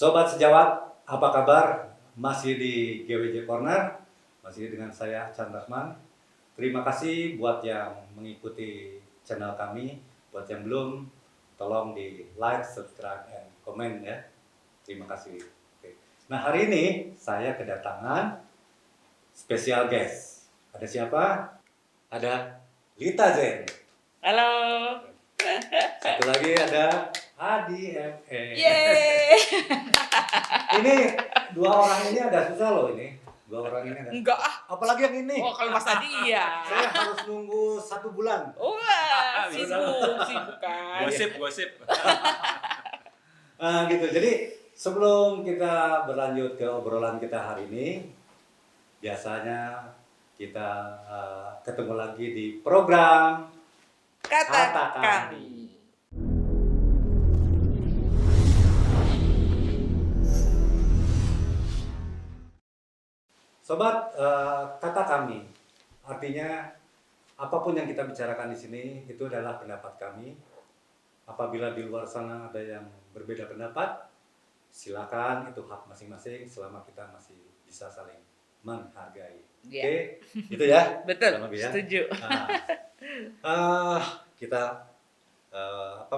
Sobat Sejawat, apa kabar? Masih di GWJ Corner, masih dengan saya Chan Rahman. Terima kasih buat yang mengikuti channel kami. Buat yang belum, tolong di like, subscribe, dan komen ya. Terima kasih. Oke. Nah, hari ini saya kedatangan special guest. Ada siapa? Ada Lita Zen. Halo. Satu lagi ada Adi FE. Yeay. Ini dua orang ini ada susah loh ini. Dua orang ini ada. Enggak ah. Apalagi yang ini. Oh, kalau Mas Adi iya. Saya harus nunggu 1 bulan. Wah, sibuk kan. Gosip. Gitu. Jadi sebelum kita berlanjut ke obrolan kita hari ini, biasanya kita ketemu lagi di program Kata Kami. Sobat, kata kami, artinya apapun yang kita bicarakan di sini itu adalah pendapat kami. Apabila di luar sana ada yang berbeda pendapat, silakan, itu hak masing-masing selama kita masih bisa saling menghargai. Yeah. Oke, itu ya. Betul. Kurang lebih ya. Setuju. Kita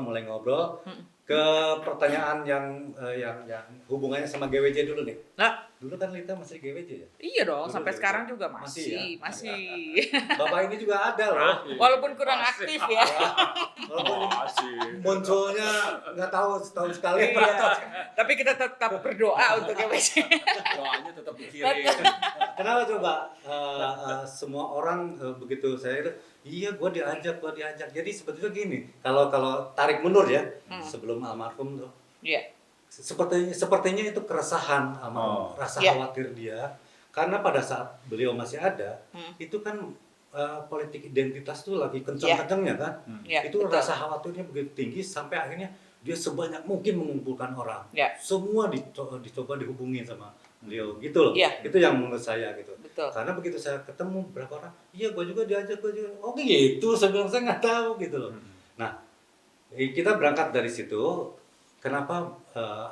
mulai ngobrol ke pertanyaan yang hubungannya sama GWJ dulu nih. Nah, dulu kan Lita masih GWJ ya? iya dong, Dulu sampai GWJ. sekarang juga Masih masih. ya? Bapak ini juga ada loh. Walaupun kurang aktif ya. Walaupun Masih. munculnya nggak tahu setahun sekali. Iya. Tapi kita tetap berdoa untuk GWC. Doanya tetap dikirim. Kenapa coba semua orang begitu saya itu, iya gue diajak. Jadi sebetulnya gini, kalau tarik mundur ya, sebelum almarhum tuh, Iya. sepertinya itu keresahan almarhum, rasa Iya. khawatir dia, karena pada saat beliau masih ada, itu kan politik identitas tuh lagi kencang-kencangnya kan, Iya, itu betul. rasa khawatirnya begitu tinggi sampai akhirnya dia sebanyak mungkin mengumpulkan orang, Iya. semua dicoba dihubungi sama beliau gitu loh. Iya. Itu yang menurut saya gitu. Betul. Karena begitu saya ketemu berapa orang, iya gue juga diajak. Oh gitu, saya bilang saya nggak tahu gitu loh. Nah, kita berangkat dari situ, kenapa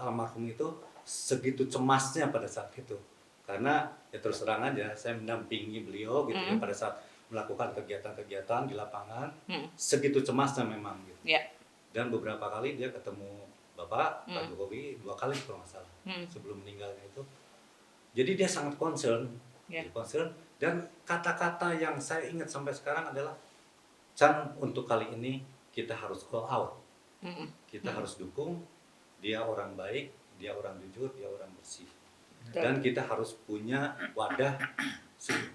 almarhum itu segitu cemasnya pada saat itu? Karena ya terus terang aja, saya mendampingi beliau gitu ya pada saat melakukan kegiatan-kegiatan di lapangan, segitu cemasnya memang gitu. Iya. Dan beberapa kali dia ketemu Bapak, Pak Jokowi 2 kali kalau nggak salah, sebelum meninggalnya itu. Jadi dia sangat concern, dan kata-kata yang saya ingat sampai sekarang adalah, Chan, untuk kali ini kita harus all out, kita harus dukung, dia orang baik, dia orang jujur, dia orang bersih, dan kita harus punya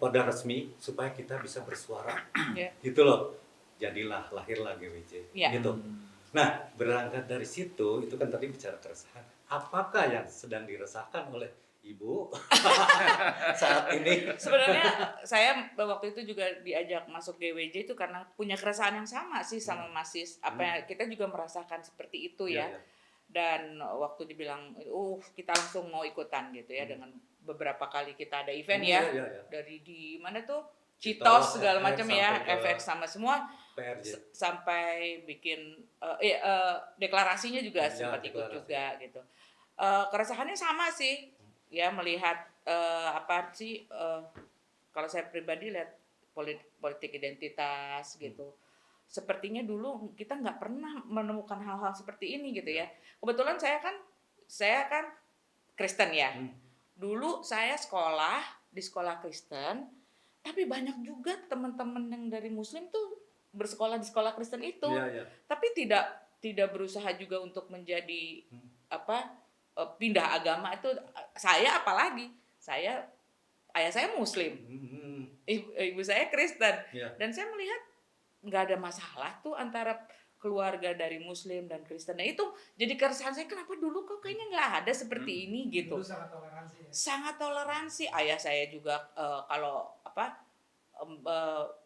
wadah resmi supaya kita bisa bersuara, gitu loh. Jadilah, lahirlah GWJ, gitu. Nah, berangkat dari situ, itu kan tadi bicara keresahan. Apakah yang sedang dirasakan oleh Ibu saat ini? Sebenarnya saya waktu itu juga diajak masuk GWJ itu karena punya keresahan yang sama sih sama Mas Sis. Kita juga merasakan seperti itu ya. Iya. Dan waktu dibilang, kita langsung mau ikutan gitu ya, dengan beberapa kali kita ada event ya. Dari di mana tuh? Citos segala macam ya, FX sama semua. PRJ. Sampai bikin deklarasinya juga sempat ikut juga gitu. Keresahannya sama sih. Ya, melihat kalau saya pribadi lihat politik identitas gitu. Sepertinya dulu kita nggak pernah menemukan hal-hal seperti ini gitu ya. Kebetulan saya kan Kristen ya. Dulu saya di sekolah Kristen, tapi banyak juga teman-teman yang dari Muslim tuh bersekolah di sekolah Kristen itu, tapi tidak berusaha juga untuk menjadi pindah agama itu. Saya apalagi, ayah saya Muslim, ibu saya Kristen, dan saya melihat nggak ada masalah tuh antara keluarga dari Muslim dan Kristen. Nah itu jadi keresahan saya, kenapa dulu kok kayaknya nggak ada seperti ini gitu. Dulu sangat toleransi ya? Sangat toleransi. Ayah saya juga kalau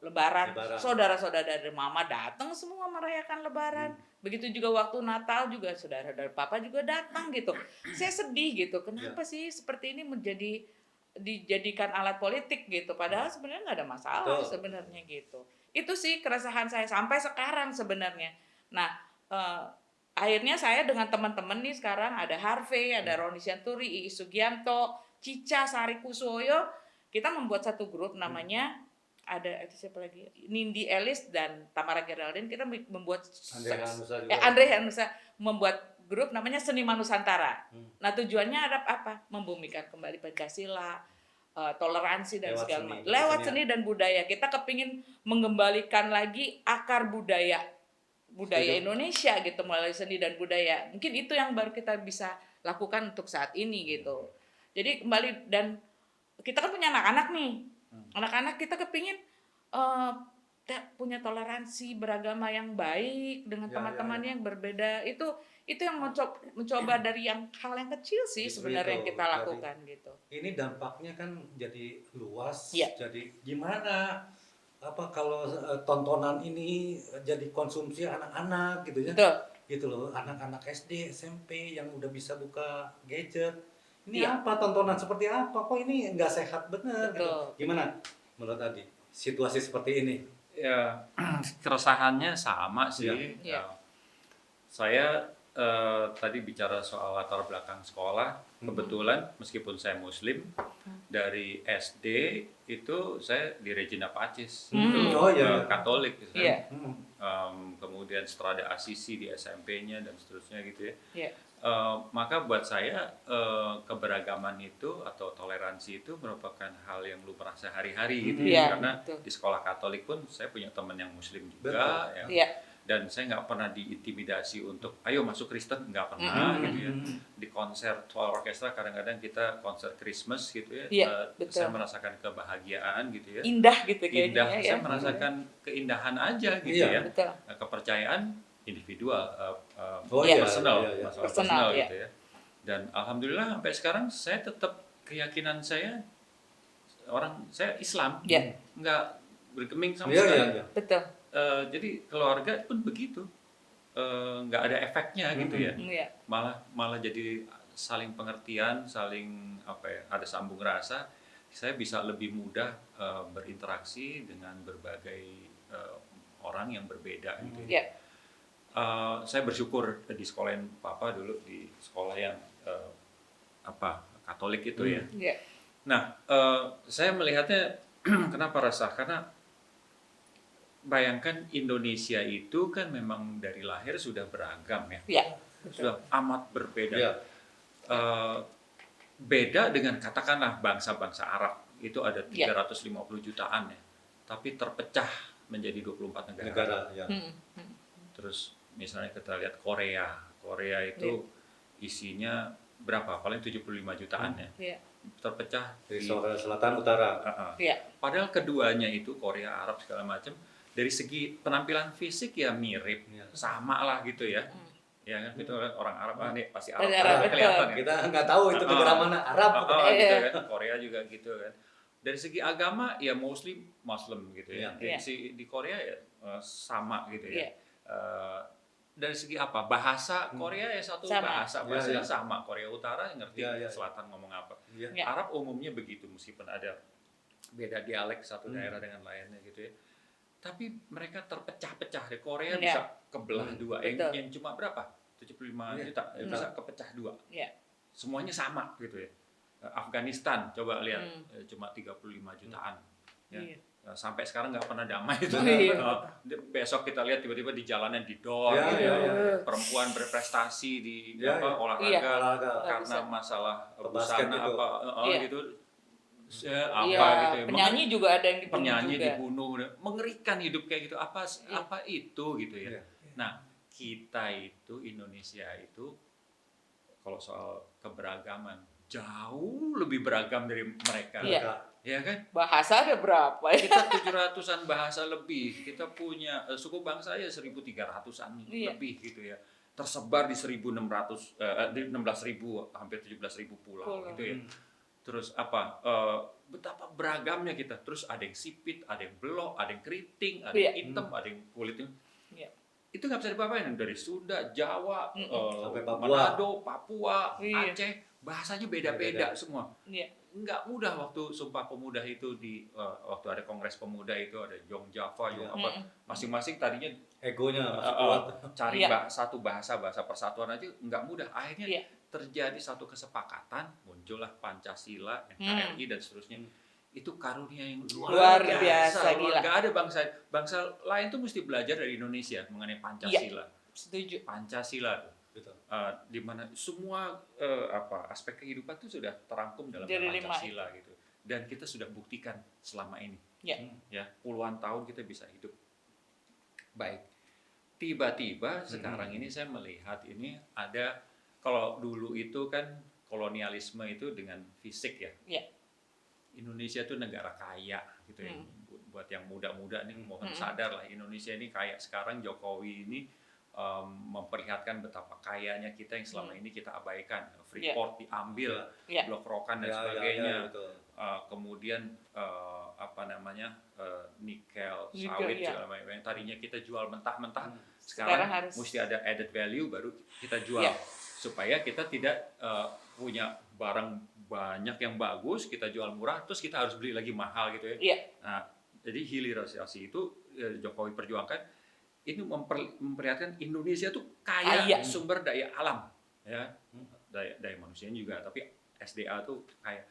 Lebaran, saudara-saudara dari mama datang semua merayakan Lebaran. Begitu juga waktu Natal juga saudara dari papa juga datang gitu. Saya sedih gitu. Kenapa sih seperti ini dijadikan alat politik gitu? Padahal sebenarnya nggak ada masalah sebenarnya gitu. Itu sih keresahan saya sampai sekarang sebenarnya. Nah, akhirnya saya dengan teman-teman nih sekarang ada Harvey, ada Roni Sianturi, Iis Sugianto, Cica Sarikusoyo, kita membuat satu grup namanya ada siapa lagi? Nindi Ellis dan Tamara Geraldine. Kita membuat Andre Hanusa membuat grup namanya Seniman Nusantara. Nah, tujuannya ada apa? Membumikan kembali Pancasila, toleransi dan segala macam. Lewat seni dan budaya. Kita kepingin mengembalikan lagi akar budaya Indonesia gitu melalui seni dan budaya. Mungkin itu yang baru kita bisa lakukan untuk saat ini gitu. Jadi kembali, dan kita kan punya anak-anak nih. Anak-anak kita kepingin punya toleransi beragama yang baik dengan teman-teman yang berbeda. Itu yang mencoba dari hal yang kecil sih sebenarnya yang kita lakukan gitu. Ini dampaknya kan jadi luas. Jadi gimana kalau tontonan ini jadi konsumsi anak-anak gitu ya. Betul. Gitu loh, anak-anak SD, SMP yang udah bisa buka gadget. Ini apa tontonan seperti apa? Kok ini nggak sehat bener gitu. Gimana menurut Adi situasi seperti ini? Ya, keresahannya sama sih. Saya tadi bicara soal latar belakang sekolah. Kebetulan meskipun saya Muslim, dari SD itu saya di Regina Pacis, Katolik gitu. Kemudian setelah ada Asisi di SMP-nya dan seterusnya gitu ya. Maka buat saya keberagaman itu atau toleransi itu merupakan hal yang lumrah sehari-hari gitu ya. Karena di sekolah Katolik pun saya punya teman yang Muslim juga dan saya nggak pernah diintimidasi untuk ayo masuk Kristen, nggak pernah gitu ya. Di konser Twelve Orchestra kadang-kadang kita konser Christmas gitu ya, saya merasakan kebahagiaan gitu ya, indah gitu kayaknya. Saya merasakan keindahan aja gitu ya. Kepercayaan individual, personal gitu ya. Dan alhamdulillah sampai sekarang saya tetap keyakinan saya Islam, nggak bergeming sama sekali. Betul. Jadi keluarga pun begitu, nggak ada efeknya gitu ya. Malah jadi saling pengertian, saling ada sambung rasa. Saya bisa lebih mudah berinteraksi dengan berbagai orang yang berbeda gitu ya. Saya bersyukur di sekolah yang Papa dulu di sekolah yang Katolik itu ya. Nah, saya melihatnya kenapa resah, karena bayangkan Indonesia itu kan memang dari lahir sudah beragam ya. Sudah amat berbeda. Beda dengan katakanlah bangsa-bangsa Arab itu ada 350 jutaan ya, tapi terpecah menjadi 24 negara. Terus misalnya kita lihat Korea itu isinya berapa? Paling 75 jutaan ya. Terpecah dari selatan utara. Padahal keduanya itu Korea, Arab segala macam dari segi penampilan fisik ya mirip, sama lah gitu ya. Ya kan kita orang Arab nih pasti Arab kelihatan. Kita nggak tahu itu negara mana Arab. Gitu kan. Korea juga gitu kan. Dari segi agama ya Muslim gitu ya. Di Korea ya sama gitu ya. Dari segi apa? Bahasa Korea ya satu bahasanya sama. Korea Utara ngerti Selatan ngomong apa. Arab umumnya begitu, meskipun ada beda dialek satu daerah dengan lainnya gitu ya. Tapi mereka terpecah-pecah. Di Korea bisa kebelah dua. Yang cuma berapa? 75 juta bisa kepecah dua. Semuanya sama gitu ya. Afghanistan coba lihat cuma 35 jutaan. Sampai sekarang nggak pernah damai itu. Besok kita lihat tiba-tiba di jalanan didor, perempuan berprestasi di olahraga karena masalah busana gitu. apa Iya, gitu ya. penyanyi juga ada yang dibunuh Penyanyi juga. dibunuh, mengerikan hidup kayak gitu. Apa itu gitu ya. Iya. Nah, kita itu Indonesia itu kalau soal keberagaman jauh lebih beragam dari mereka. Iya. Ya kan? Bahasa ada berapa ya? Kita 700-an bahasa lebih. Kita punya suku bangsa ya 1.300-an Iya. lebih gitu ya. Tersebar di 1.600 di 16.000 hampir 17.000 pulau gitu ya. Terus betapa beragamnya kita. Terus ada yang sipit, ada yang belok, ada yang keriting, ada yang hitam, ada yang kulitnya. Iya. Itu nggak bisa dipapain dari Sunda, Jawa, Sampai Papua. Manado, Papua, Iya. Aceh, bahasanya beda-beda semua. Iya. Nggak mudah waktu Sumpah Pemuda itu waktu ada Kongres Pemuda itu ada Yong Java, Yong apa, masing-masing tadinya Egonya masih kuat. cari Iya. satu bahasa persatuan aja nggak mudah. Akhirnya Iya. terjadi satu kesepakatan, muncullah Pancasila, NKRI dan seterusnya. Itu karunia yang Luar biasa, gila. Nggak ada bangsa lain tuh mesti belajar dari Indonesia mengenai Pancasila. Setuju. Pancasila tuh. Betul. Di mana semua aspek kehidupan itu sudah terangkum dalam Dari 5 Pancasila gitu. Dan kita sudah buktikan selama ini. Ya. Ya, puluhan tahun kita bisa hidup baik. Tiba-tiba sekarang ini saya melihat ini ada, kalau dulu itu kan kolonialisme itu dengan fisik ya. Ya. Indonesia itu negara kaya gitu ya. Buat yang muda-muda nih mohon sadar lah, Indonesia ini kaya. Sekarang Jokowi ini memperlihatkan betapa kayanya kita yang selama ini kita abaikan. Freeport diambil, Blok Rokan dan sebagainya. Kemudian nikel, sawit segala macam. Yang tadinya kita jual mentah-mentah, sekarang mesti ada added value baru kita jual. Supaya kita tidak punya barang banyak yang bagus, kita jual murah, terus kita harus beli lagi mahal gitu ya. Nah, jadi hilirisasi itu Jokowi perjuangkan. Ini memperlihatkan Indonesia tuh kaya sumber daya alam, ya, daya manusianya juga, tapi SDA tuh kaya.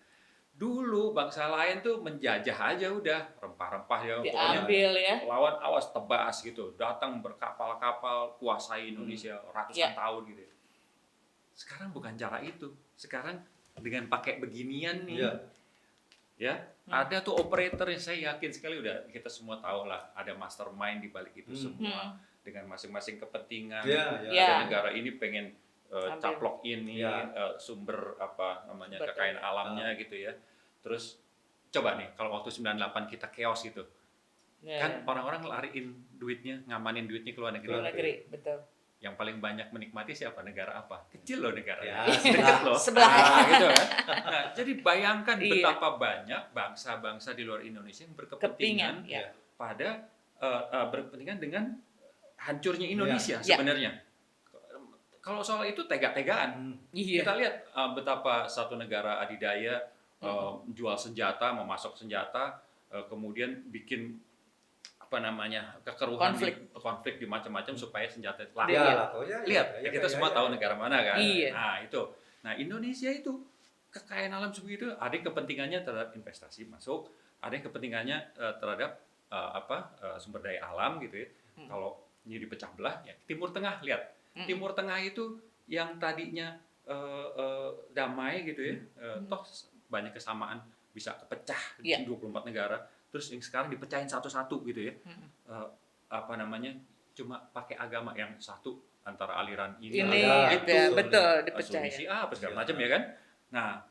Dulu bangsa lain tuh menjajah aja udah, rempah-rempah ya, diambil ya. Lawan awas tebas gitu, datang berkapal-kapal kuasai Indonesia ratusan tahun gitu. Sekarang bukan cara itu, sekarang dengan pakai beginian nih. Ya, ada tuh operator yang saya yakin sekali udah kita semua tahu lah, ada mastermind di balik itu semua dengan masing-masing kepentingan. Ada negara ini pengen caplok ini sumber kekayaan alamnya gitu ya. Terus coba nih kalau waktu 98 kita chaos gitu. Kan orang-orang lariin duitnya, ngamanin duitnya ke luar negeri. Betul. Yang paling banyak menikmati siapa? Negara apa? Kecil loh negara. Dekat loh. Sebelah. Gitu kan. Nah, jadi bayangkan betapa banyak bangsa-bangsa di luar Indonesia yang berkepentingan pada berkepentingan dengan hancurnya Indonesia sebenarnya. Kalau soal itu tega-tegaan. Kita lihat betapa satu negara adidaya jual senjata, memasok senjata, kemudian bikin kekeruhan konflik di macam-macam supaya senjata laku. Lihat, kita semua tahu negara mana kan. Nah, itu. Nah, Indonesia itu kekayaan alam sebegitu, ada yang kepentingannya terhadap investasi masuk, ada yang kepentingannya terhadap sumber daya alam gitu ya. Kalau ini dipecah belah ya, Timur Tengah lihat. Timur Tengah itu yang tadinya damai gitu ya. Toh banyak kesamaan bisa kepecah di 24 negara. Terus yang sekarang dipecahin satu-satu gitu ya. Cuma pakai agama yang satu antara aliran ini itu betul dipecahin. apa segala macam ya kan. Nah,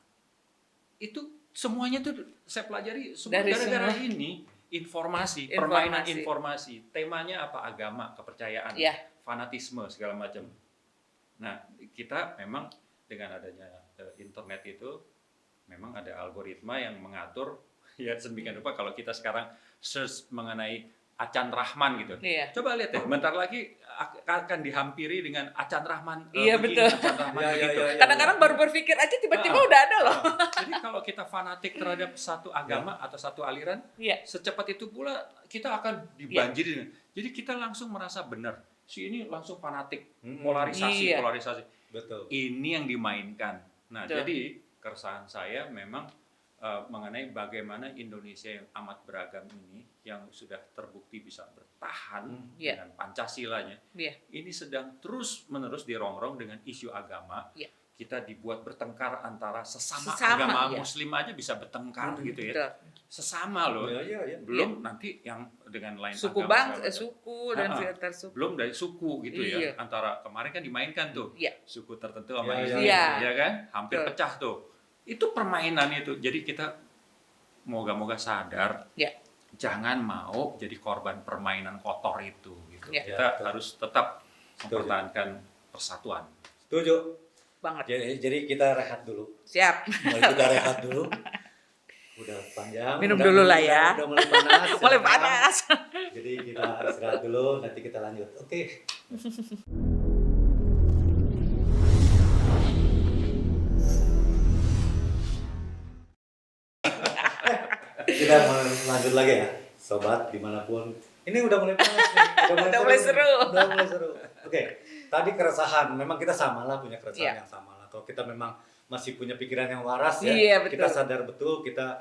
itu semuanya tuh saya pelajari semua gara-gara ini informasi, permainan informasi. Temanya apa? Agama, kepercayaan, fanatisme segala macam. Nah, kita memang dengan adanya internet itu memang ada algoritma yang mengatur ya sedemikian rupa. Kalau kita sekarang search mengenai Acan Rahman gitu, coba lihat ya, bentar lagi akan dihampiri dengan Acan Rahman. Betul. Acan Rahman begitu. Kadang-kadang baru berpikir aja tiba-tiba udah ada loh. Jadi kalau kita fanatik terhadap satu agama atau satu aliran, secepat itu pula kita akan dibanjiri. Jadi kita langsung merasa benar. Si ini langsung fanatik, polarisasi. Betul. Ini yang dimainkan. Nah, jadi keresahan saya memang mengenai bagaimana Indonesia yang amat beragam ini yang sudah terbukti bisa bertahan dengan Pancasilanya, ini sedang terus-menerus dirongrong dengan isu agama. kita dibuat bertengkar antara sesama Sesama, agama ya. Muslim aja bisa bertengkar gitu ya. Betul. Sesama loh. Iya. Belum nanti yang dengan lain Suku agama segala macam. suku dan sekitar suku. Belum dari suku gitu Iya. ya. Antara kemarin kan dimainkan tuh. Iya. Suku tertentu sama Iya, Islam, iya. ya kan? Hampir Betul. pecah tuh. Itu permainan itu. Jadi kita moga-moga sadar. Ya. Jangan mau jadi korban permainan kotor itu gitu. Ya. Kita Ya, harus tetap mempertahankan persatuan. Setuju. Banget. Jadi kita rehat dulu. Siap. Kita rehat dulu. Udah panjang. Minum dulu lah ya. Udah mulai panas. Mulai ya kan? panas. Jadi kita istirahat dulu, nanti kita lanjut. Oke. Kita lanjut lagi ya, sobat dimanapun. Ini udah mulai panas nih. Udah mulai seru. Udah mulai seru. Oke, tadi keresahan. Memang kita sama lah, punya keresahan Iya. yang sama lah. Kalau kita memang masih punya pikiran yang waras ya, Iya, betul. kita sadar betul kita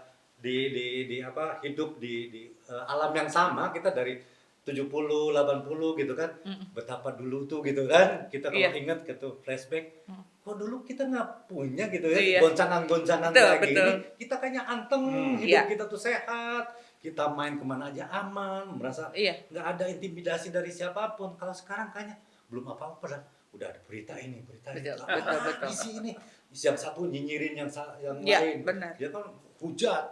hidup di alam yang sama, kita dari 70, 80 gitu kan. Betapa dulu tuh gitu kan. Kita kalau Iya. ingat gitu flashback, kok dulu kita nggak punya gitu ya, Iya. goncangan-goncangan Betul, kayak betul. gini. Kita kayaknya anteng, hidup Iya. kita tuh sehat. Kita main kemana aja aman, merasa Iya. nggak ada intimidasi dari siapapun. Kalau sekarang kayaknya belum apa-apa dah. Udah ada berita ini, berita itu. Betul. Isi ini. Yang satu nyinyirin yang Iya, lain. benar. Dia kan hujat,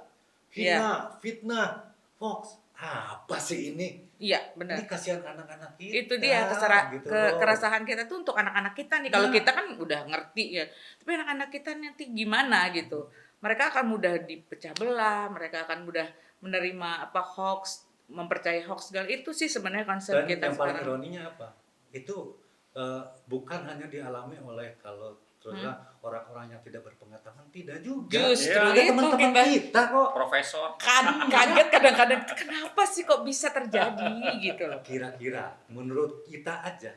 hina, fitnah, hoax. Apa sih ini? Iya, benar. Ini kasihan anak-anak kita. Itu dia gitu loh. keresahan kita tuh untuk anak-anak kita nih. Kalau kita kan udah ngerti ya. Tapi anak-anak kita nanti gimana gitu. Mereka akan mudah dipecah belah, mereka akan mudah menerima hoax, mempercayai hoax segala itu sih sebenarnya konsep Dan kita yang paling sekarang. ironinya apa? Itu bukan hanya dialami oleh orang-orang yang tidak berpengetahuan, tidak juga. Justru Ada itu teman-teman kita kok. Profesor. Kaget kadang-kadang kenapa sih kok bisa terjadi gitu loh. Kira-kira menurut kita aja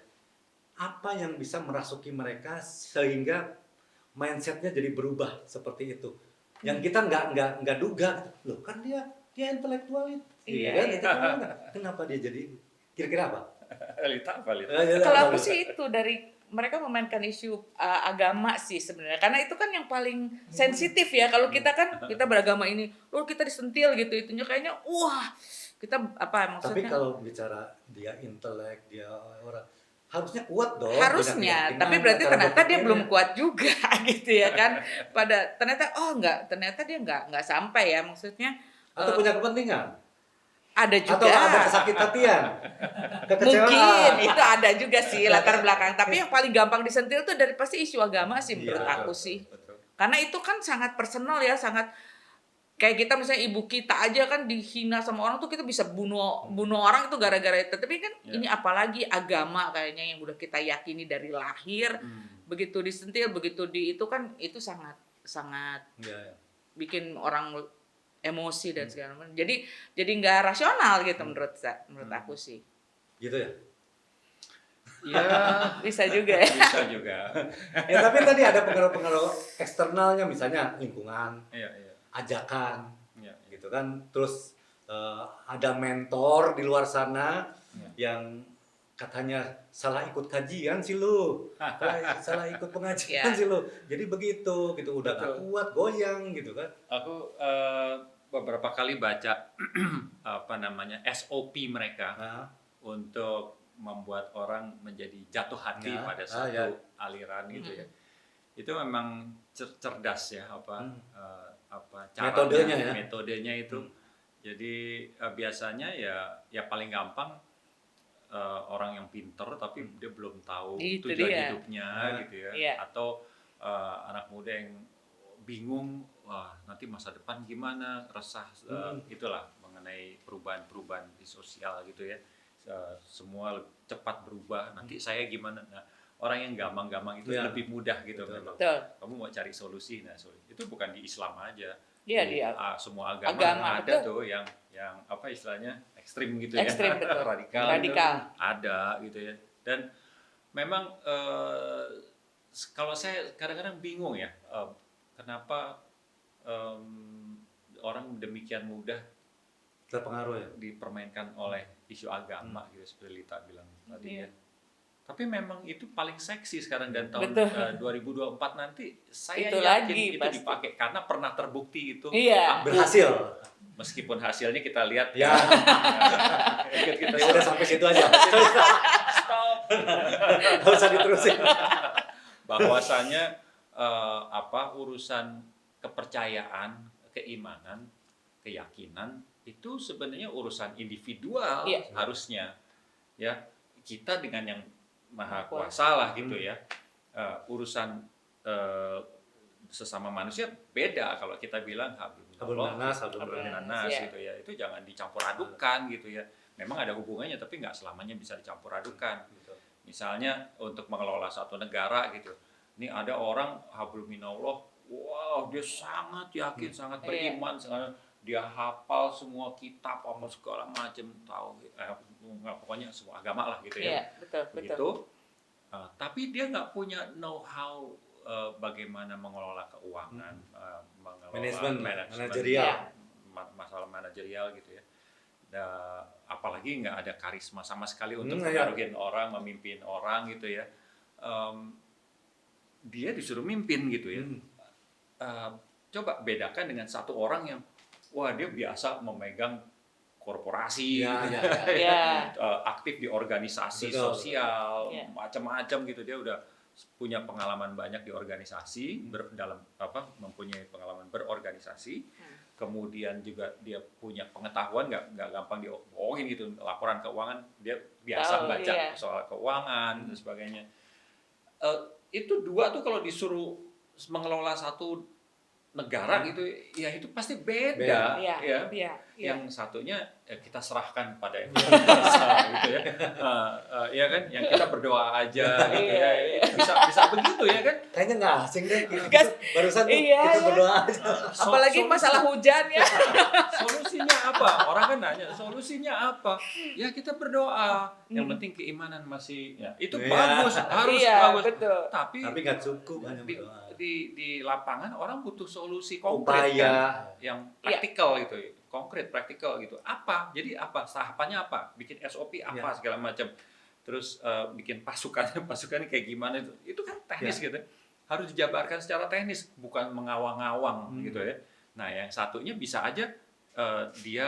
apa yang bisa merasuki mereka sehingga mindsetnya jadi berubah seperti itu, yang kita nggak duga. Loh kan dia intelektual itu. Iya, Kan? iya. Kenapa dia jadi, kira-kira apa? Lita apa Lita? Kalau aku sih itu dari mereka memainkan isu agama sih sebenarnya, karena itu kan yang paling sensitif ya. Kalau kita kan kita beragama ini, kita disentil gitu, itunya kayaknya wah kita Tapi maksudnya. kalau bicara dia intelek, dia orang harusnya kuat dong. Harusnya, punya tapi keyakinan, berarti cara ternyata dia berpikirnya. belum kuat juga gitu ya kan. Ternyata dia nggak sampai ya, maksudnya Atau punya kepentingan, ada juga. atau ada kesakit hatian, kekecewaan. Mungkin itu ada juga sih latar belakang. Tapi yang paling gampang disentil tuh dari pasti isu agama sih menurut Iya, aku sih. Betul. Karena itu kan sangat personal ya, sangat kayak kita misalnya ibu kita aja kan dihina sama orang tuh kita bisa bunuh orang itu gara-gara itu. Tapi kan ini apalagi agama kayaknya yang udah kita yakini dari lahir, begitu disentil, begitu itu kan itu sangat Iya. bikin orang emosi dan segala macam. Jadi nggak rasional gitu menurut aku sih. Gitu ya. Ya, Bisa juga ya. bisa juga. Ya tapi tadi ada pengaruh-pengaruh eksternalnya, misalnya lingkungan, Iya. ajakan, Iya. gitu kan. Terus ada mentor di luar sana yang katanya salah ikut kajian sih lu, salah ikut pengajian sih lu. Jadi begitu, gitu udah gak kuat, goyang gitu kan. Aku beberapa kali baca SOP mereka untuk membuat orang menjadi jatuh hati pada satu aliran gitu ya. Itu memang cerdas ya caranya, metodenya itu. Jadi biasanya ya paling gampang orang yang pinter tapi dia belum tahu Itu tujuan dia. hidupnya gitu ya. Iya. Atau anak muda yang bingung, wah nanti masa depan gimana, resah, itulah mengenai perubahan di sosial gitu ya. Semua cepat berubah, nanti saya gimana. Nah, orang yang gampang-gampang itu lebih mudah gitu memang. Betul. Kamu mau cari solusi, itu bukan di Islam aja. Iya, Di, dia. semua agama ada betul. tuh yang apa istilahnya ekstrim gitu ya. Ekstrim, betul. Radikal. Radikal. Gitu, ada gitu ya. Dan memang kalau saya kadang-kadang bingung ya, kenapa orang demikian mudah Terpengaruh ya. dipermainkan oleh isu agama gitu, seperti Lita bilang tadi ya. Tapi memang itu paling seksi sekarang, dan tahun 2024 nanti saya Itu yakin lagi, itu pasti. dipakai karena pernah terbukti itu Iya. ampuh. Berhasil. Meskipun hasilnya kita lihat Ya. kita Ya udah sampai situ aja. stop. Nggak usah diterusin. Bahwasanya urusan kepercayaan, keimanan, keyakinan itu sebenarnya urusan individual. Iya. Harusnya ya kita dengan yang maha kuasa lah gitu ya. Urusan sesama manusia beda. Kalau kita bilang Hablum nanas Iya. gitu ya, itu jangan dicampur adukan gitu ya. Memang ada hubungannya tapi nggak selamanya bisa dicampur adukan. Misalnya untuk mengelola satu negara gitu, ini ada orang hablum minallah, wow dia sangat yakin, sangat beriman, sangat dia hafal semua kitab apa segala macam, tahu pokoknya semua agama lah gitu ya. Iya, betul. Begitu. Tapi dia nggak punya know-how bagaimana mengelola keuangan, mengelola manajerial, masalah manajerial gitu ya. Apalagi nggak ada karisma sama sekali untuk ya. mengaruhin orang, memimpin orang gitu ya. Dia disuruh mimpin gitu ya. Coba bedakan dengan satu orang yang wah dia biasa memegang korporasi, aktif di organisasi sosial, macam-macam gitu, dia udah punya pengalaman banyak di organisasi, mempunyai pengalaman berorganisasi, kemudian juga dia punya pengetahuan, nggak gampang dibohongin gitu, laporan keuangan dia biasa baca soal keuangan dan sebagainya. Itu dua tuh kalau disuruh mengelola satu negara gitu ya itu pasti beda. Yang satunya kita serahkan pada yang biasa gitu ya. Ya kan, yang kita berdoa aja gitu ya. Bisa begitu ya kan? Kayaknya nggak asing deh. Barusan tuh kita berdoa aja. Apalagi masalah hujan ya. Solusinya apa? Orang kan nanya, solusinya apa? Ya kita berdoa. Yang penting keimanan masih itu bagus, harus bagus. Betul. Tapi nggak cukup hanya berdoa. Di lapangan orang butuh solusi konkret kan, yang praktikal gitu, konkret praktikal gitu. Apa? Jadi apa? Tahapannya apa? Bikin SOP apa segala macam. Terus bikin pasukannya kayak gimana itu kan teknis gitu. Harus dijabarkan secara teknis, bukan mengawang-awang gitu ya. Nah, yang satunya bisa aja dia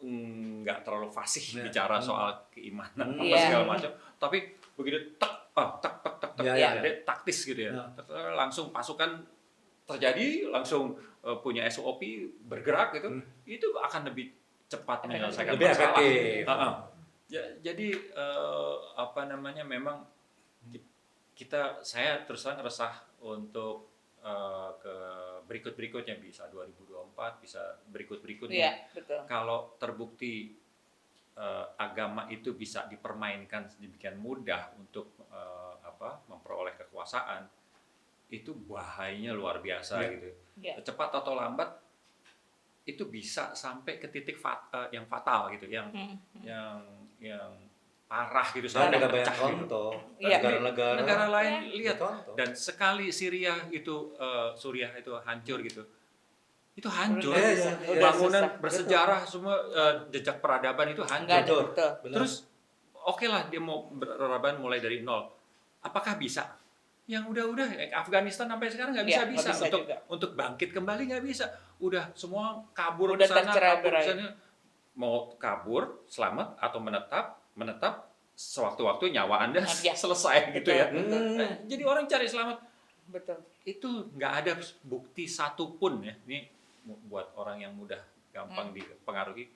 nggak terlalu fasih bicara soal keimanan apa segala macam, tapi begitu tak taktis gitu ya. Langsung pasukan terjadi, langsung punya SOP bergerak gitu. Itu akan lebih cepat menyelesaikan masalah. Jadi memang saya terus terang resah untuk ke berikutnya, bisa 2024, bisa berikutnya. Kalau terbukti agama itu bisa dipermainkan sedemikian mudah untuk memperoleh kekuasaan, itu bahayanya luar biasa gitu. Cepat atau lambat itu bisa sampai ke titik yang fatal gitu, yang parah gitu, sampai ada banyak pecah contoh gitu. Negara lain lihat, dan sekali Suriah itu hancur gitu. Itu hancur. Bangunan bersejarah semua, jejak peradaban itu hancur. Terus oke lah dia mau peradaban mulai dari nol. Apakah bisa? Yang udah Afghanistan sampai sekarang nggak bisa untuk bangkit kembali, nggak bisa. Udah semua kabur ke sana, mau kabur selamat atau menetap sewaktu-waktu nyawa Anda selesai gitu ya. Jadi orang cari selamat. Betul. Itu nggak ada bukti satupun ya. Ini buat orang yang mudah gampang dipengaruhi.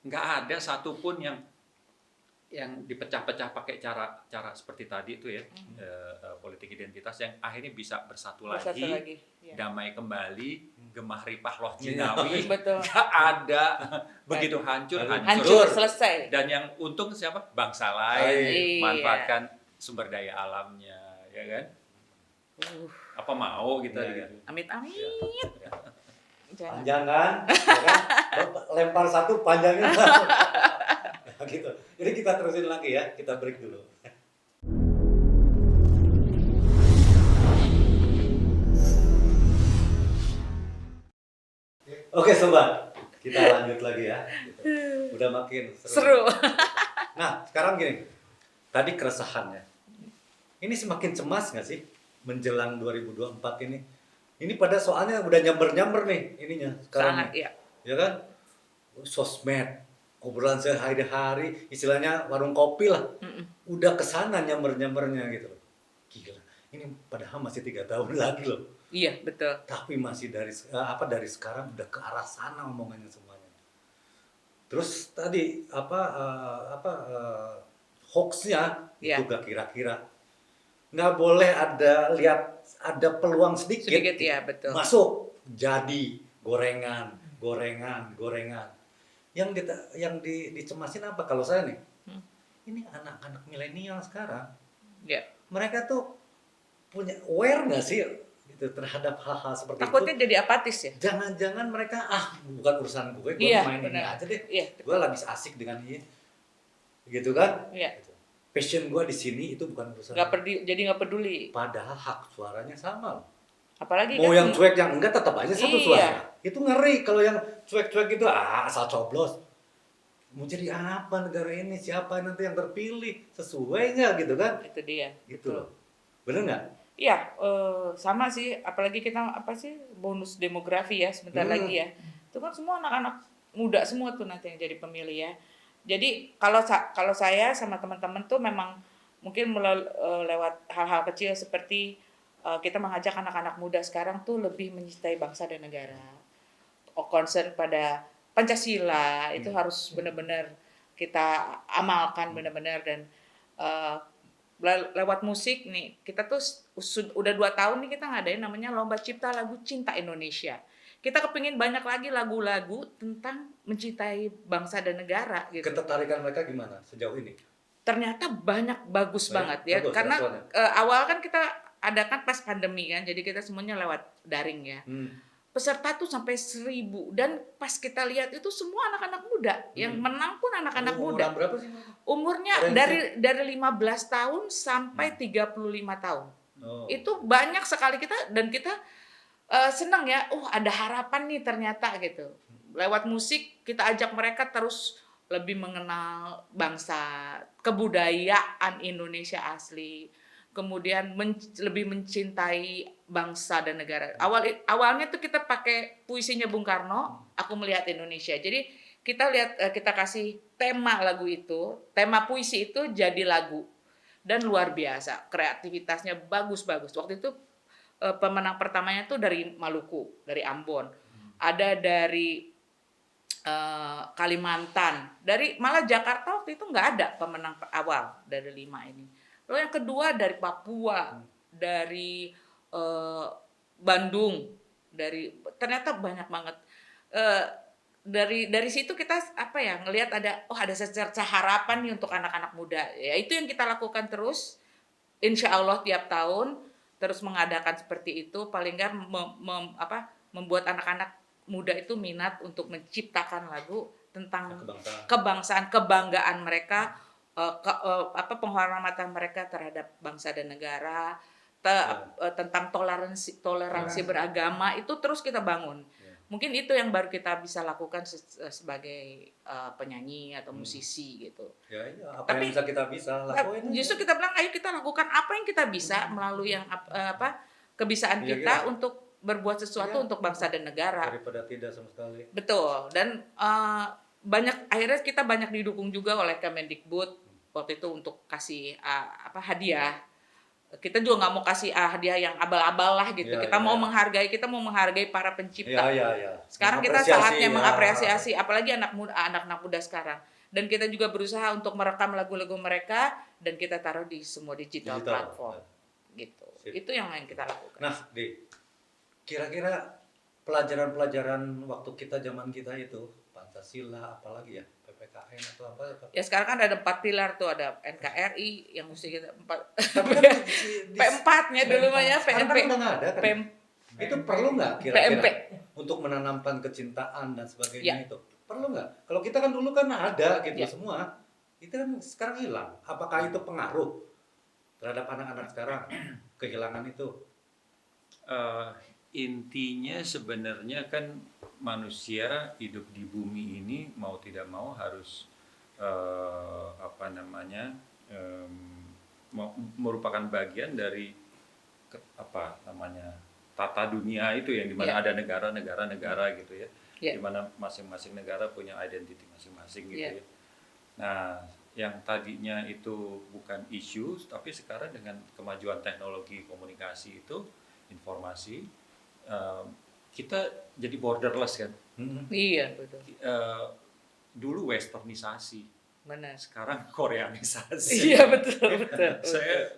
Nggak ada satupun yang dipecah-pecah pakai cara seperti tadi itu ya, politik identitas yang akhirnya bisa bersatu lagi, damai kembali, gemah ripah loh Cinawi, nggak ada, begitu hancur selesai. Dan yang untung siapa? Bangsa lain, manfaatkan sumber daya alamnya, ya kan? Apa mau kita gitu? Amit-amit. Panjang kan? Lempar satu panjangnya. Gitu. Jadi kita terusin lagi ya, kita break dulu. Oke sobat, kita lanjut lagi ya. Udah makin seru. Nah sekarang gini, tadi keresahannya. Ini semakin cemas nggak sih menjelang 2024 ini? Ini pada soalnya udah nyamber-nyamber nih ininya sekarang. Sangat, nih. iya. Ya kan? Sosmed, obrolan sehari-hari, istilahnya warung kopi lah. Udah kesana nyamber-nyambernya gitu. Gila, ini padahal masih 3 tahun lagi loh. Iya, betul. Tapi masih dari sekarang udah ke arah sana omongannya semuanya. Terus tadi hoaxnya itu gak kira-kira nggak boleh ada peluang sedikit ya, betul. masuk jadi gorengan. Yang dicemasin apa kalau saya nih? Ini anak-anak milenial sekarang, mereka tuh punya aware nggak sih gitu terhadap hal-hal seperti Takutnya itu? jadi apatis ya. Jangan-jangan mereka bukan urusan gue main ini aja deh. Gue lagi asik dengan ini, gitu kan? Gitu. Passion gue di sini itu bukan urusan. Jadi nggak peduli. Padahal hak suaranya sama loh. Apalagi mau kan yang cuek yang enggak tetap aja satu suara. Itu ngeri kalau yang cuek-cuek itu asal coblos. Mau jadi apa negara ini? Siapa nanti yang terpilih? Sesuai nggak gitu kan? Itu dia. Gitu loh. Bener nggak? Iya, sama sih. Apalagi kita bonus demografi ya sebentar lagi ya. Itu kan semua anak-anak muda semua tuh nanti yang jadi pemilih ya. Jadi kalau saya sama teman-teman tuh memang mungkin lewat hal-hal kecil seperti kita mengajak anak-anak muda sekarang tuh lebih mencintai bangsa dan negara. Concern pada Pancasila itu harus benar-benar kita amalkan benar-benar dan lewat musik nih kita tuh udah 2 tahun nih kita ngadain namanya Lomba Cipta Lagu Cinta Indonesia. Kita kepingin banyak lagi lagu-lagu tentang mencintai bangsa dan negara gitu. Ketertarikan mereka gimana sejauh ini? Ternyata bagus banget ya. Karena awal kan kita adakan pas pandemi kan, jadi kita semuanya lewat daring ya. Peserta tuh sampai 1.000 dan pas kita lihat itu semua anak-anak muda. Yang menang pun anak-anak muda. Berapa sih? Umurnya dari 15 tahun sampai 35 tahun. Itu banyak sekali kita senang ya. Ada harapan nih ternyata gitu. Lewat musik kita ajak mereka terus lebih mengenal bangsa, kebudayaan Indonesia asli. Kemudian lebih mencintai bangsa dan negara. Awalnya tuh kita pakai puisinya Bung Karno, Aku Melihat Indonesia. Jadi kita kasih tema lagu itu, tema puisi itu jadi lagu dan luar biasa. Kreativitasnya bagus-bagus. Waktu itu pemenang pertamanya tuh dari Maluku, dari Ambon. Ada dari Kalimantan, malah Jakarta waktu itu nggak ada pemenang awal dari 5 ini. Lalu yang kedua dari Papua, dari Bandung, ternyata banyak banget. Dari situ kita ngelihat ada secerca harapan nih untuk anak-anak muda. Ya itu yang kita lakukan terus. Insya Allah tiap tahun terus mengadakan seperti itu. Paling nggak membuat anak-anak muda itu minat untuk menciptakan lagu tentang kebangsaan, kebanggaan mereka. Penghormatan mereka terhadap bangsa dan negara, tentang toleransi beragama itu terus kita bangun. Mungkin itu yang baru kita bisa lakukan sebagai penyanyi atau musisi gitu. Apa yang bisa lakuin? Justru kita bilang ayo kita lakukan apa yang kita bisa melalui yang kebisaan kita untuk berbuat sesuatu untuk bangsa dan negara. Daripada tidak sama sekali. Betul. Dan akhirnya kita banyak didukung juga oleh Kemendikbud waktu itu untuk kasih hadiah. Kita juga nggak mau kasih hadiah yang abal-abal lah gitu. Kita mau menghargai para pencipta. Sekarang kita saatnya mengapresiasi, apalagi anak-anak muda sekarang. Dan kita juga berusaha untuk merekam lagu-lagu mereka dan kita taruh di semua digital platform. Gitu. Itu yang kita lakukan. Nah, kira-kira pelajaran-pelajaran waktu zaman kita itu Pancasila, apalagi ya PPKN atau apa? Ya sekarang kan ada 4 pilar tuh, ada NKRI yang mesti kita P4-nya dulu namanya PMP. Itu perlu nggak kira-kira untuk menanamkan kecintaan dan sebagainya itu? Perlu nggak? Kalau kita kan dulu kan ada gitu semua. Itu kan sekarang hilang. Apakah itu pengaruh terhadap anak-anak sekarang kehilangan itu? Intinya sebenarnya kan manusia hidup di bumi ini mau tidak mau harus merupakan bagian dari tata dunia itu yang dimana ada negara gitu ya, dimana masing-masing negara punya identity masing-masing gitu ya. Nah, yang tadinya itu bukan isu, tapi sekarang dengan kemajuan teknologi komunikasi itu, informasi, kita jadi borderless kan. Iya, betul. Dulu westernisasi, benar. Sekarang koreanisasi. Iya, betul. Saya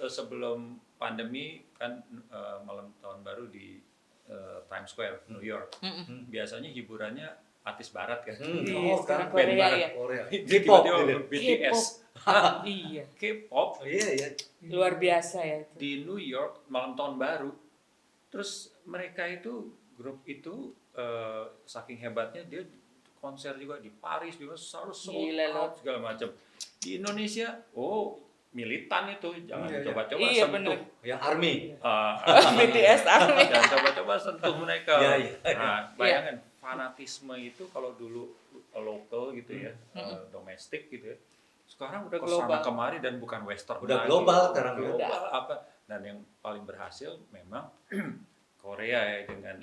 sebelum pandemi kan malam tahun baru di Times Square, New York. Biasanya hiburannya artis barat kan. Sekarang Korea ya. K-pop, BTS. Iya. K-pop. Iya. Luar biasa ya itu. Di New York malam tahun baru. Terus mereka itu grup itu saking hebatnya dia konser juga di Paris juga selalu sold out segala macam. Di Indonesia, militan itu jangan coba-coba sentuh. Bener. Yang ARMY. BTS ARMY. Jangan coba-coba sentuh mereka. Iya. Nah, bayangin fanatisme itu kalau dulu lokal gitu ya, domestik gitu ya. Sekarang udah kesana kemari dan bukan western udah lagi. Global sekarang. Global apa? Dan yang paling berhasil memang Korea ya dengan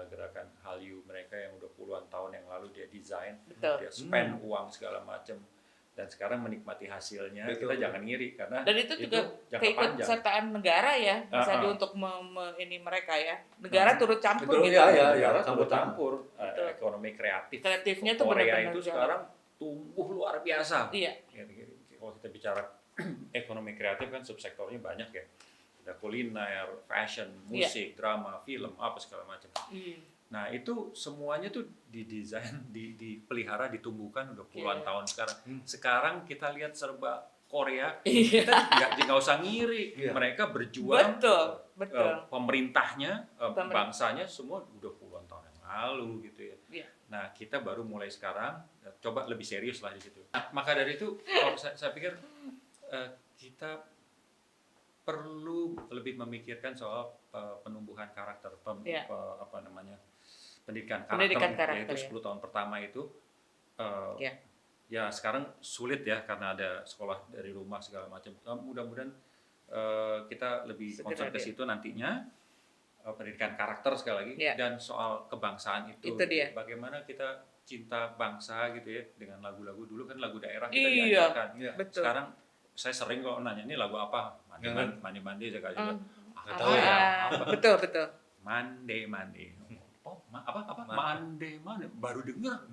gerakan Hallyu mereka yang udah puluhan tahun yang lalu dia desain, dia spend uang segala macam. Dan sekarang menikmati hasilnya. Kita jangan ngiri karena dan itu juga keikutsertaan negara ya, misalnya untuk ini mereka ya, negara turut campur gitu. Negara turut campur. Ekonomi kreatifnya tuh Korea itu sekarang tumbuh luar biasa. Iya. Kalau kita bicara ekonomi kreatif kan subsektornya banyak ya, ada kuliner, fashion, musik, drama, film, apa segala macam. Nah itu semuanya tuh didesain, dipelihara, ditumbuhkan udah puluhan tahun sekarang. Sekarang kita lihat serba Korea, kita nggak usah ngiri. Mereka berjuang, betul. Pemerintahnya, bangsanya semua udah puluhan tahun yang lalu gitu ya. Nah kita baru mulai sekarang, coba lebih serius lah di situ. Nah, maka dari itu, kalau saya pikir kita perlu lebih memikirkan soal penumbuhan karakter, pendidikan karakter, yaitu 10 tahun pertama itu ya sekarang sulit ya karena ada sekolah dari rumah segala macam. Mudah-mudahan kita lebih concern ke situ nantinya, pendidikan karakter sekali lagi, dan soal kebangsaan itu dia. Bagaimana kita cinta bangsa gitu ya dengan lagu-lagu. Dulu kan lagu daerah kita diajarkan. Sekarang saya sering kok nanya ini lagu apa, mandi saya juga tahu ya. Betul. Mande baru dengar.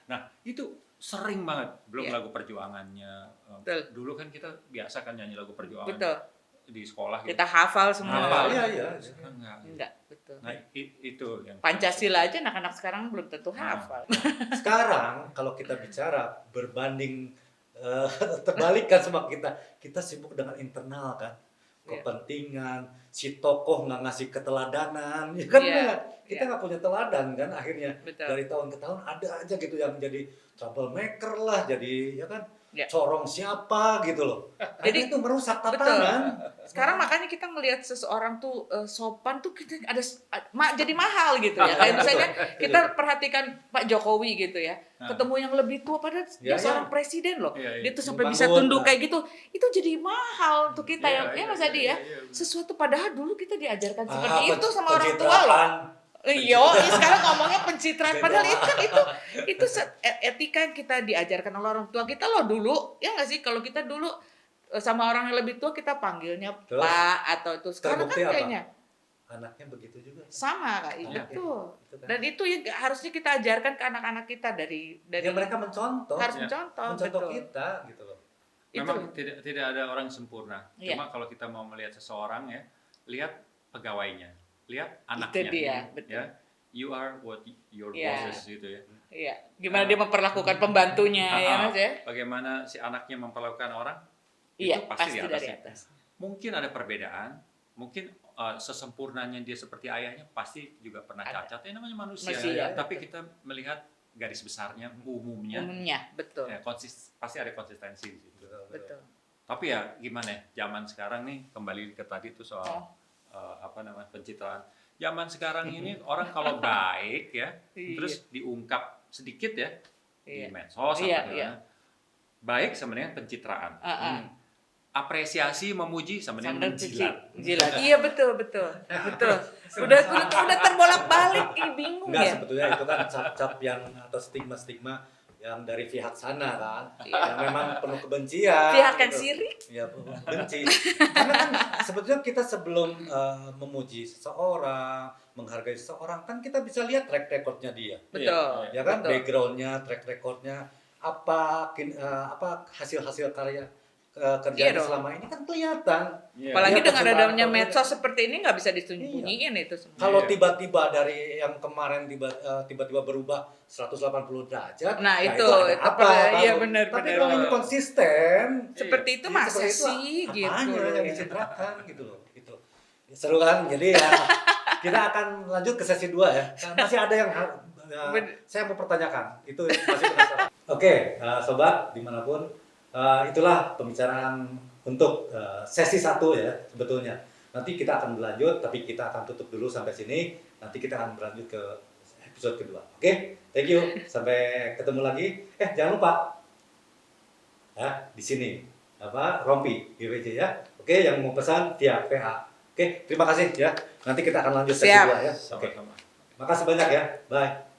Nah itu sering banget. Belum lagu perjuangannya. Dulu kan kita biasa kan nyanyi lagu perjuangan di sekolah. Kita hafal semua. Iya. Enggak, betul. Nah itu yang Pancasila aja anak-anak sekarang belum tentu hafal. Sekarang kalau kita bicara berbanding terbalikan sama kita sibuk dengan internal kan, kepentingan, si tokoh nggak ngasih keteladanan, ya kan kita nggak punya teladan kan, akhirnya dari tahun ke tahun ada aja gitu yang jadi troublemaker lah, jadi ya kan corong siapa gitu loh. Jadi itu merusak tatanan. Sekarang makanya kita melihat seseorang tuh sopan tuh kita ada jadi mahal gitu ya. Kayak misalnya kita perhatikan Pak Jokowi gitu ya. Ketemu yang lebih tua padahal dia seorang presiden loh. Dia tuh sampai bisa tunduk kayak gitu. Itu jadi mahal untuk kita Mas Adi ya. Sesuatu padahal dulu kita diajarkan seperti itu sama orang tua loh. Sekarang ngomongnya pencitraan, padahal itu etika yang kita diajarkan oleh orang tua kita loh dulu, ya nggak sih? Kalau kita dulu sama orang yang lebih tua kita panggilnya Pak atau itu, sekarang kan kayaknya anaknya begitu juga. Sama kayak betul. Dan itu yang harusnya kita ajarkan ke anak-anak kita dari mereka mencontoh, harus mencontoh kita gitu loh. Memang tidak ada orang sempurna. Cuma kalau kita mau melihat seseorang ya, lihat pegawainya. Lihat anaknya, itu dia, betul. Ya, you are what your bosses gitu ya. Iya, gimana dia memperlakukan pembantunya ya Mas ya? Bagaimana si anaknya memperlakukan orang? Iya, itu pasti dari atas. Mungkin ada perbedaan, mungkin sesempurnanya dia seperti ayahnya pasti juga pernah cacat. Namanya manusia. Tapi kita melihat garis besarnya, umumnya, betul. Ya, pasti ada konsistensi di situ. Betul. Tapi ya gimana ya, zaman sekarang nih kembali ke tadi tuh soal pencitraan. Zaman sekarang ini orang kalau baik ya, terus diungkap sedikit ya di medsos baik sama dengan pencitraan. Apresiasi, memuji sama dengan menjilat. Jilat. Iya betul. Udah terbolak-balik, bingung Enggak, ya. sebetulnya itu kan cap-cap yang atau stigma-stigma yang dari pihak sana kan, yang memang penuh kebencian. Pihak yang gitu. sirik. Ya, benci. Karena kan sebetulnya kita sebelum memuji seseorang, menghargai seseorang, kan kita bisa lihat track recordnya dia. Betul. Ya kan, betul. backgroundnya, track recordnya, apa hasil-hasil karya kerjaan Iya dong. selama ini kan kelihatan. Apalagi Dia dengan percobaan adanya berbeda. medsos seperti ini nggak bisa disembunyiin itu semua. Kalau tiba-tiba dari yang kemarin tiba-tiba berubah 180 derajat, Nah, ya itu ada apa? iya Tahu. benar. Tapi kalau ini konsisten, Seperti itu ya masa seperti itu, sih gitu. apanya yang dicitrakan gitu loh. Gitu. Ya, seru kan? Jadi ya kita akan lanjut ke sesi 2 ya. Masih ada yang saya mau pertanyakan. Itu masih penasaran. Oke, sobat dimanapun, itulah pembicaraan untuk sesi 1 ya sebetulnya. Nanti kita akan berlanjut, tapi kita akan tutup dulu sampai sini. Nanti kita akan berlanjut ke episode kedua. Oke, thank you. Sampai ketemu lagi. Jangan lupa ya di sini Rompi GWJ ya. Oke, yang mau pesan via PA. Oke, terima kasih ya. Nanti kita akan lanjut sesi 2 ya. Oke. Sama-sama. Makasih banyak ya. Bye.